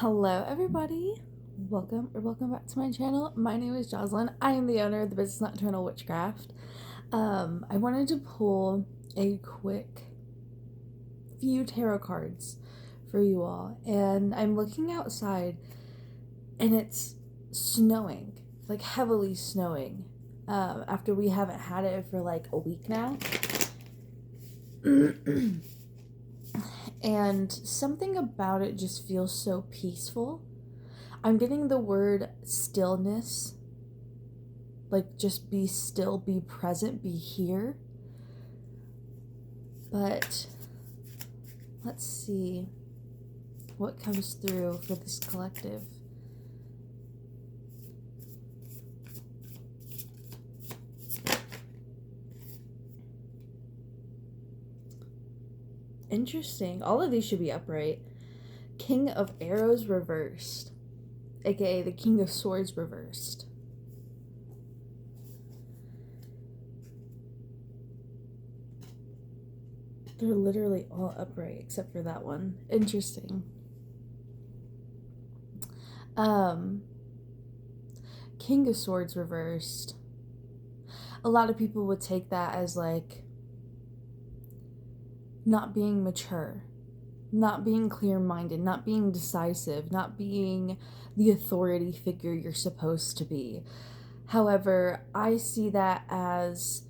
Hello, everybody. Welcome back to my channel. My name is Jocelyn. I am the owner of the business Nocturnal Witchcraft. I wanted to pull a quick few tarot cards for you all, and I'm looking outside, and it's snowing, like heavily snowing. After we haven't had it for like a week now. And something about it just feels so peaceful. I'm getting the word stillness, like just be still, be present, be here. But let's see what comes through for this collective. Interesting. All of these should be upright. King of Arrows reversed, aka the King of Swords reversed. They're literally all upright except for that one. Interesting. King of Swords reversed. A lot of people would take that as like not being mature, not being clear-minded, not being decisive, not being the authority figure you're supposed to be. However, I see that as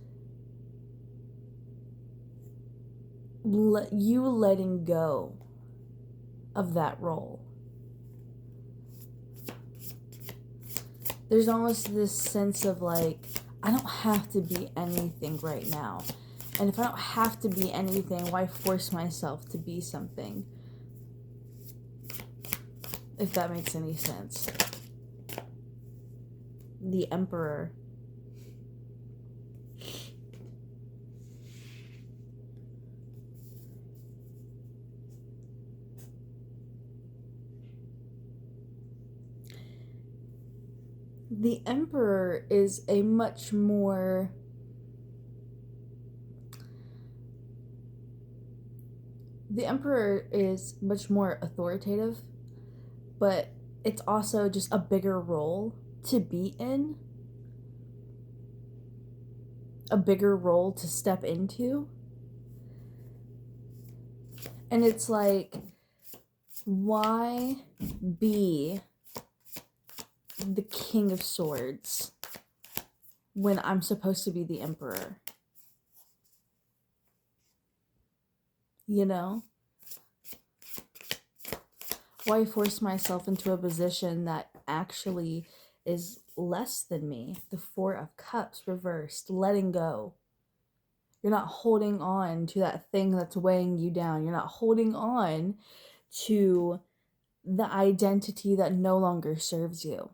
you letting go of that role. There's almost this sense of like, I don't have to be anything right now. And if I don't have to be anything, why force myself to be something? If that makes any sense. The Emperor. The Emperor is a much more authoritative, but it's also just a bigger role to be in, a bigger role to step into. And it's like, why be the King of Swords when I'm supposed to be the Emperor? You know? Why force myself into a position that actually is less than me? The Four of Cups reversed, letting go. You're not holding on to that thing that's weighing you down. You're not holding on to the identity that no longer serves you.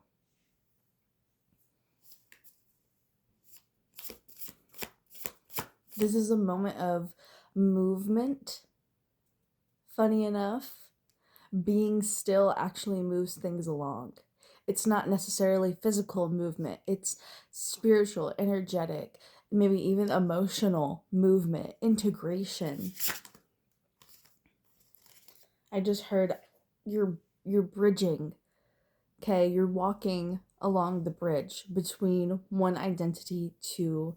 This is a moment of movement. Funny enough, being still actually moves things along. It's not necessarily physical movement. It's spiritual, energetic, maybe even emotional movement, integration. I just heard you're bridging. Okay, you're walking along the bridge between one identity to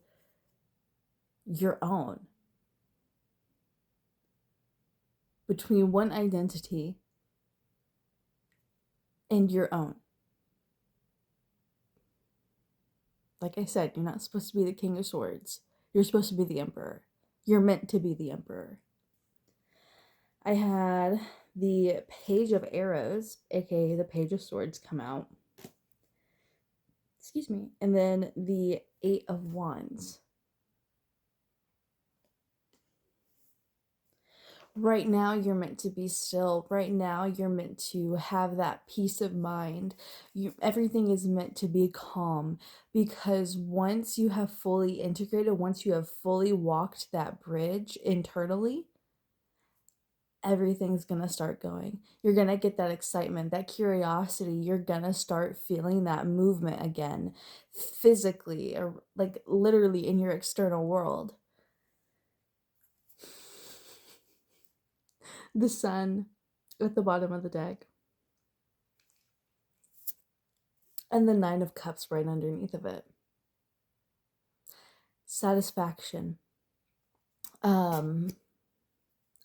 your own. Between one identity and your own. Like I said, you're not supposed to be the King of Swords. You're supposed to be the Emperor. You're meant to be the Emperor. I had the Page of Arrows, aka the Page of Swords, come out. Excuse me. And then the Eight of Wands. Right now, you're meant to be still. Right now, you're meant to have that peace of mind. Everything is meant to be calm, because once you have fully integrated, once you have fully walked that bridge internally, everything's gonna start going. You're gonna get that excitement, that curiosity. You're gonna start feeling that movement again, physically, or like literally in your external world. The Sun at the bottom of the deck. and the Nine of Cups right underneath of it. Satisfaction, um,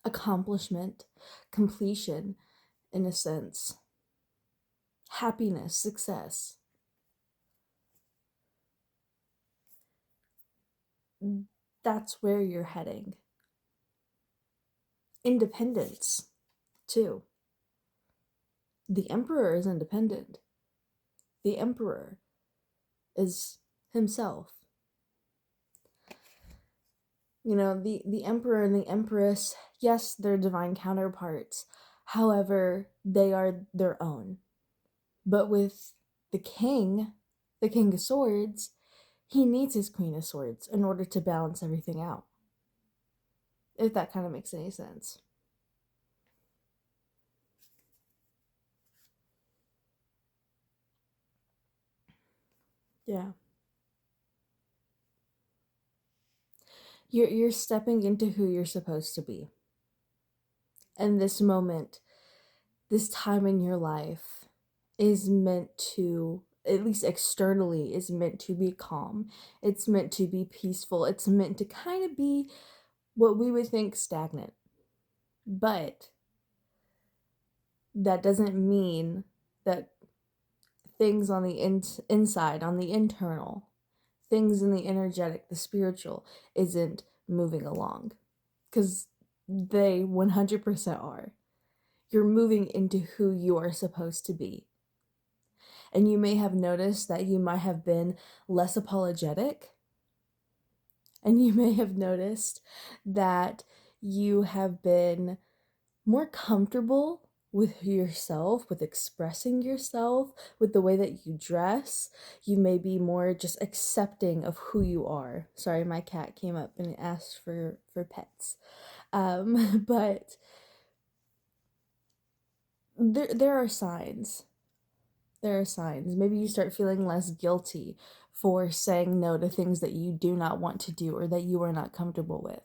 accomplishment, completion, in a sense, happiness, success. That's where you're heading. Independence, too. The Emperor is independent. The Emperor is himself. You know, the Emperor and the Empress, yes, they're divine counterparts. However, they are their own. But with the King of Swords, he needs his Queen of Swords in order to balance everything out. If that kind of makes any sense. Yeah. You're stepping into who you're supposed to be. And this moment, this time in your life is meant to, at least externally, is meant to be calm. It's meant to be peaceful. It's meant to kind of be what we would think stagnant. But that doesn't mean that things on the inside, on the internal, things in the energetic, the spiritual, isn't moving along. Because they 100% are. You're moving into who you are supposed to be. And you may have noticed that you might have been less apologetic. And you may have noticed that you have been more comfortable with yourself, with expressing yourself, with the way that you dress. You may be more just accepting of who you are. Sorry, my cat came up and asked for pets. But there are signs. There are signs. Maybe you start feeling less guilty for saying no to things that you do not want to do or that you are not comfortable with.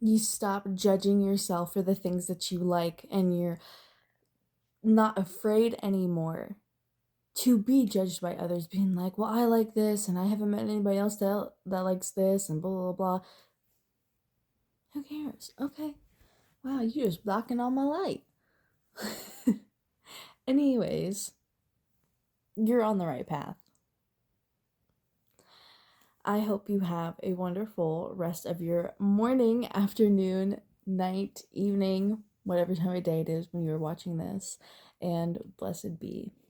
You stop judging yourself for the things that you like, and you're not afraid anymore to be judged by others, being like, well, I like this and I haven't met anybody else that likes this and blah, blah, blah. Who cares? Okay. Wow, you just blocking all my light. Anyways, you're on the right path. I hope you have a wonderful rest of your morning, afternoon, night, evening, whatever time of day it is when you're watching this, and blessed be.